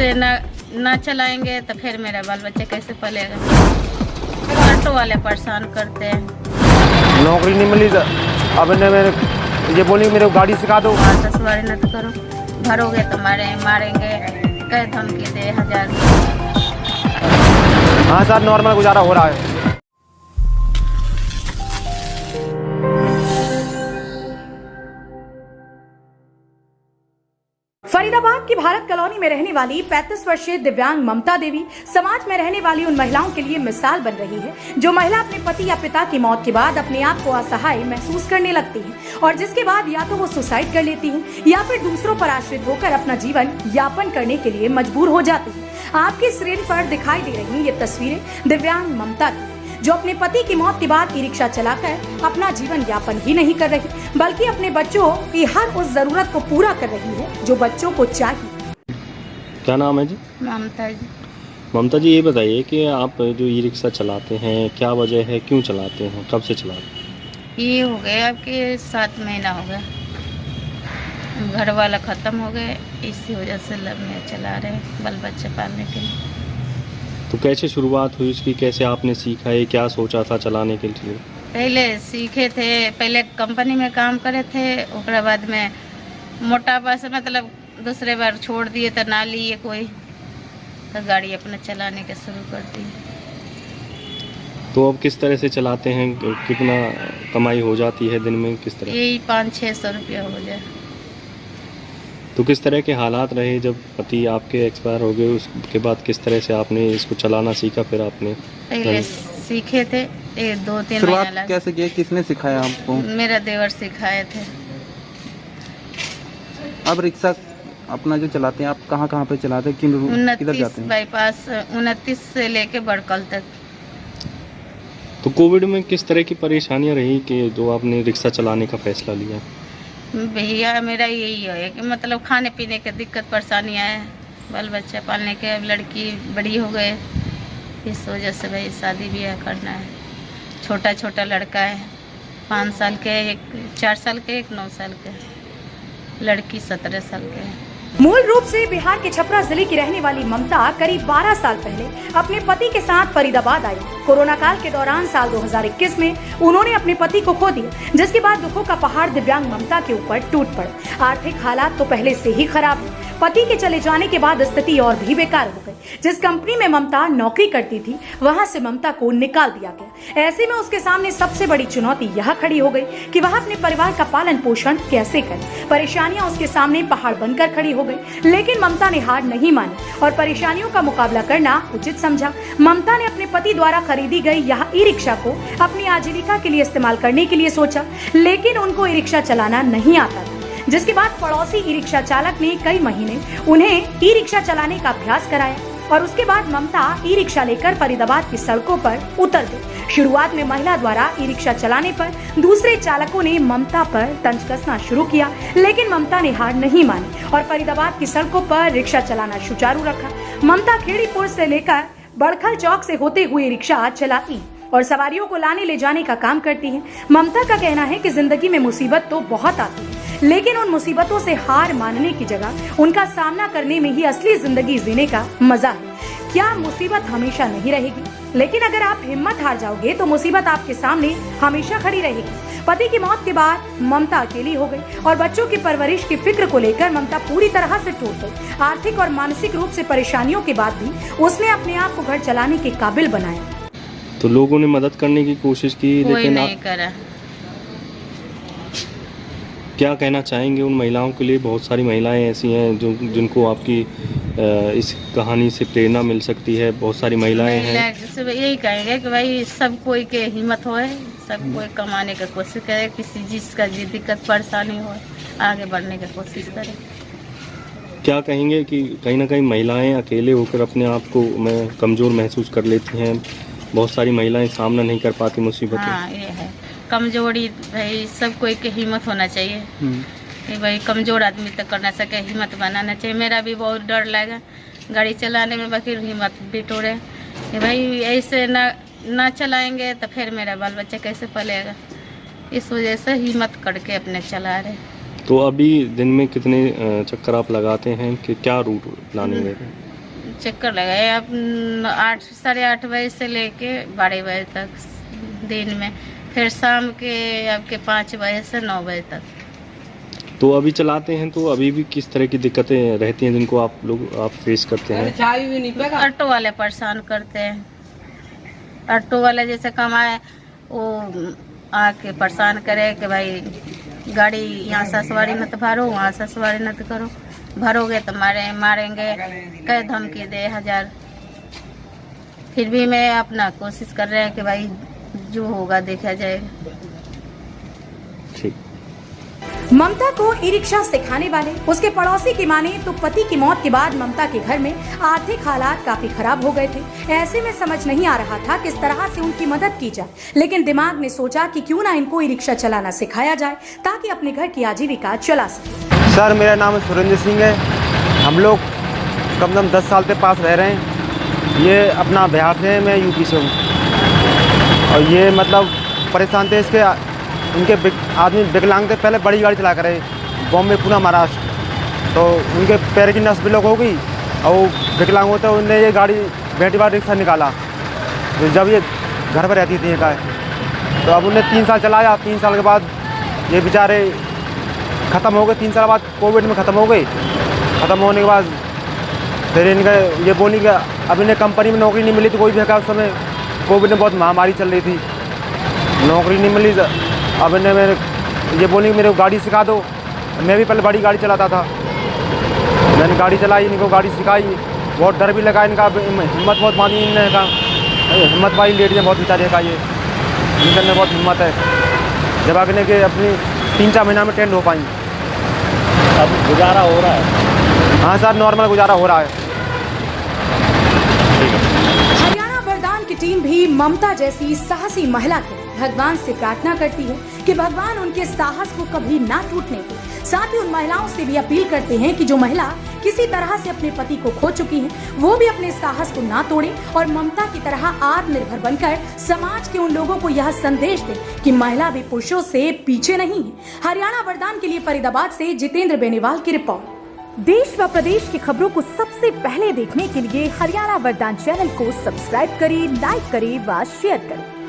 ऐसे ना चलाएंगे तो फिर मेरा बाल बच्चे कैसे पलेगा। ऑटो वाले परेशान करते हैं। नौकरी नहीं मिली तो अब मेरे ये बोली मेरे को गाड़ी सिखा दो। सवारी न तो करो, भरोगे तो मारेंगे, कह धमकी दे 1000। हाँ सर, नॉर्मल गुजारा हो रहा है। फरीदाबाद की भारत कॉलोनी में रहने वाली 35 वर्षीय दिव्यांग ममता देवी समाज में रहने वाली उन महिलाओं के लिए मिसाल बन रही है जो महिला अपने पति या पिता की मौत के बाद अपने आप को असहाय महसूस करने लगती है और जिसके बाद या तो वो सुसाइड कर लेती है या फिर दूसरों पर आश्रित होकर अपना जीवन यापन करने के लिए मजबूर हो जाती है। आपकी स्क्रीन पर दिखाई दे रही ये तस्वीरें दिव्यांग ममता की, जो अपने पति की मौत के बाद ई रिक्शा चलाकर अपना जीवन यापन ही नहीं कर रही बल्कि अपने बच्चों की हर उस जरूरत को पूरा कर रही है जो बच्चों को चाहिए। क्या नाम है जी? ममता जी। ममता जी, ये बताइए कि आप जो ई रिक्शा चलाते हैं, क्या वजह है, क्यों चलाते हैं, कब से चलाते हैं? ये हो गए आपके 7 महीना हो गया, घर वाला खत्म हो गए, इसी वजह से में चला रहे हैं बाल बच्चे पालने के लिए। तो कैसे शुरुआत हुई इसकी, कैसे आपने सीखा है, क्या सोचा था चलाने के लिए? पहले सीखे थे, पहले कंपनी में काम करे थे, उसके बाद में मोटापा से मतलब दूसरे बार छोड़ दिए तो ना लिए कोई, तो गाड़ी अपने चलाने के शुरू कर दी। तो अब किस तरह से चलाते हैं, कितना कमाई हो जाती है दिन में, किस तरह? यही 500-600 रुपया हो जाए। तो किस तरह के हालात रहे जब पति आपके एक्सपायर हो गए, उसके बाद किस तरह से आपने इसको चलाना सीखा? फिर आपने पहले सीखे थे 2-3 शुरुआत महीना लगा। कैसे किया, किसने सिखाया आपको? मेरा देवर सिखाए थे। अब रिक्शा अपना जो चलाते हैं आप कहाँ पे चलाते हैं, किधर जाते हैं? बाईपास 29 से लेके बड़कल तक। तो कोविड में किस तरह की परेशानियां रही कि जो आपने रिक्शा चलाने का फैसला लिया? भैया मेरा यही है कि मतलब खाने पीने की दिक्कत परेशानियाँ है, बाल बच्चा पालने के, अब लड़की बड़ी हो गए, इस वजह से भाई शादी ब्याह करना है। छोटा छोटा लड़का है, 5 साल के, एक 4 साल के, एक 9 साल के, लड़की 17 साल के है। मूल रूप से बिहार के छपरा जिले की रहने वाली ममता करीब 12 साल पहले अपने पति के साथ फरीदाबाद आई। कोरोना काल के दौरान साल 2021 में उन्होंने अपने पति को खो दिया, जिसके बाद दुखों का पहाड़ दिव्यांग ममता के ऊपर टूट पड़ा। आर्थिक हालात तो पहले से ही खराब थे। पति के चले जाने के बाद स्थिति और भी बेकार हो गई। जिस कंपनी में ममता नौकरी करती थी, वहां से ममता को निकाल दिया गया। ऐसे में उसके सामने सबसे बड़ी चुनौती यह खड़ी हो गई कि वह अपने परिवार का पालन पोषण कैसे करे। परेशानियां उसके सामने पहाड़ बनकर खड़ी हो गई, लेकिन ममता ने हार नहीं मानी और परेशानियों का मुकाबला करना उचित समझा। ममता ने अपने पति द्वारा खरीदी गई यह ई रिक्शा को अपनी आजीविका के लिए इस्तेमाल करने के लिए सोचा, लेकिन उनको ई रिक्शा चलाना नहीं आता था। जिसके बाद पड़ोसी ई रिक्शा चालक ने कई महीने उन्हें ई रिक्शा चलाने का अभ्यास कराया और उसके बाद ममता ई रिक्शा लेकर फरीदाबाद की सड़कों पर उतर गई। शुरुआत में महिला द्वारा ई रिक्शा चलाने पर दूसरे चालकों ने ममता पर तंज कसना शुरू किया, लेकिन ममता ने हार नहीं मानी और फरीदाबाद की सड़कों पर रिक्शा चलाना सुचारू रखा। ममता खेड़ीपुर से लेकर बड़खल चौक से होते हुए रिक्शा चलाती और सवारियों को लाने ले जाने का काम करती है। ममता का कहना है कि जिंदगी में मुसीबत तो बहुत आती है, लेकिन उन मुसीबतों से हार मानने की जगह उनका सामना करने में ही असली जिंदगी जीने का मजा है। क्या मुसीबत हमेशा नहीं रहेगी, लेकिन अगर आप हिम्मत हार जाओगे तो मुसीबत आपके सामने हमेशा खड़ी रहेगी। पति की मौत के बाद ममता अकेली हो गई और बच्चों की परवरिश की फिक्र को लेकर ममता पूरी तरह से टूट गई। आर्थिक और मानसिक रूप से परेशानियों के बाद भी उसने अपने आप को घर चलाने के काबिल बनाया। तो लोगों ने मदद करने की कोशिश की, लेकिन नहीं करा। क्या कहना चाहेंगे उन महिलाओं के लिए? बहुत सारी महिलाएं ऐसी हैं जिनको आपकी इस कहानी से प्रेरणा मिल सकती है। बहुत सारी महिलाएं हैं। यही कहेंगे कि भाई सब कोई के हिम्मत होए, सब कोई कमाने की कोशिश करे, किसी चीज का जी दिक्कत परेशानी हो आगे बढ़ने की कोशिश करे। क्या कहेंगे कि कहीं ना कहीं महिलाएं अकेले होकर अपने आप को कमजोर महसूस कर लेती हैं, बहुत सारी महिलाएं सामना नहीं कर पाती मुसीबत। हाँ, ये है कमजोरी भाई, सब कोई के हिम्मत होना चाहिए कि भाई कमजोर आदमी तक कर ना सके, हिम्मत बनाना चाहिए। मेरा भी बहुत डर लगा गाड़ी चलाने में, बाकी हिम्मत भी टूटे कि भाई ऐसे ना चलाएंगे तो फिर मेरा बाल बच्चा कैसे पलेगा, इस वजह से हिम्मत करके अपने चला रहे। तो अभी दिन में कितने चक्कर आप लगाते हैं, कि क्या रूट प्लानिंग है? चक्कर लगाए अब 8 साढ़े 8 बजे से लेके 12 बजे तक दिन में, फिर शाम के आपके 5 बजे से 9 बजे तक। तो अभी चलाते हैं तो अभी भी किस तरह की दिक्कतें रहती हैं जिनको आप फेस करते हैं? ऑटो वाले परेशान करते हैं, ऑटो वाले जैसे कमाए वो आके परेशान करे कि भाई गाड़ी यहाँ से सवारी मत भरो, वहाँ से सवारी मत करो, भरोगे तो मारेंगे, कई धमकी दे 1000। फिर भी मैं अपना कोशिश कर रहे हैं कि भाई जो होगा देखा जाएगा। ठीक। ममता को ई रिक्शा सिखाने वाले उसके पड़ोसी की माने तो पति की मौत के बाद ममता के घर में आर्थिक हालात काफी खराब हो गए थे। ऐसे में समझ नहीं आ रहा था किस तरह से उनकी मदद की जाए, लेकिन दिमाग ने सोचा कि क्यों ना इनको ई रिक्शा चलाना सिखाया जाए ताकि अपने घर की आजीविका चला सके। सर मेरा नाम सुरेंद्र सिंह है। हम लोग कम से कम 10 साल से पास रह रहे हैं। ये अपना बिहार से है, मैं यूपी से हूँ। और ये मतलब परेशान थे, इसके उनके आदमी विकलांग थे, पहले बड़ी गाड़ी चला करे बॉम्बे पुणे महाराष्ट्र, तो उनके पैर की नस ब्लॉक हो गई और वो विकलांग होते उन्होंने ये गाड़ी बेटी बार रिक्शा निकाला। तो जब ये घर पर रहती थी का, तो अब उन्हें 3 साल चलाया। 3 साल के बाद ये बेचारे ख़त्म हो गए। 3 साल बाद कोविड में ख़त्म हो गए। ख़त्म होने के बाद फिर इनका ये बोली कि अब इन्हें कंपनी में नौकरी नहीं मिली थी कोई भी है। उस समय कोविड में बहुत महामारी चल रही थी, नौकरी नहीं मिली। अब इन्हें मैंने ये बोली मेरे को गाड़ी सिखा दो। मैं भी पहले बड़ी गाड़ी चलाता था, मैंने गाड़ी चलाई, इनको गाड़ी सिखाई। बहुत डर भी लगा, इनका हिम्मत बहुत मानी इनने का, हिम्मत वाली लेडीज बहुत बेचारे का, ये इनके अंदर बहुत हिम्मत है। जब आगे के अपनी 3-4 महीना में ट्रेंड हो पाई। अब गुजारा हो रहा है? हाँ सर, नॉर्मल गुजारा हो रहा है। हरियाणा वरदान की टीम भी ममता जैसी साहसी महिला के भगवान से प्रार्थना करती है कि भगवान उनके साहस को कभी ना टूटने दे। साथ ही उन महिलाओं से भी अपील करते हैं कि जो महिला किसी तरह से अपने पति को खो चुकी हैं, वो भी अपने साहस को ना तोड़ें और ममता की तरह आत्मनिर्भर बनकर समाज के उन लोगों को यह संदेश दें कि महिला भी पुरुषों से पीछे नहीं है। हरियाणा वरदान के लिए फरीदाबाद से जितेंद्र बेनीवाल की रिपोर्ट। देश व प्रदेश की खबरों को सबसे पहले देखने के लिए हरियाणा वरदान चैनल को सब्सक्राइब करें, लाइक करें व शेयर करें।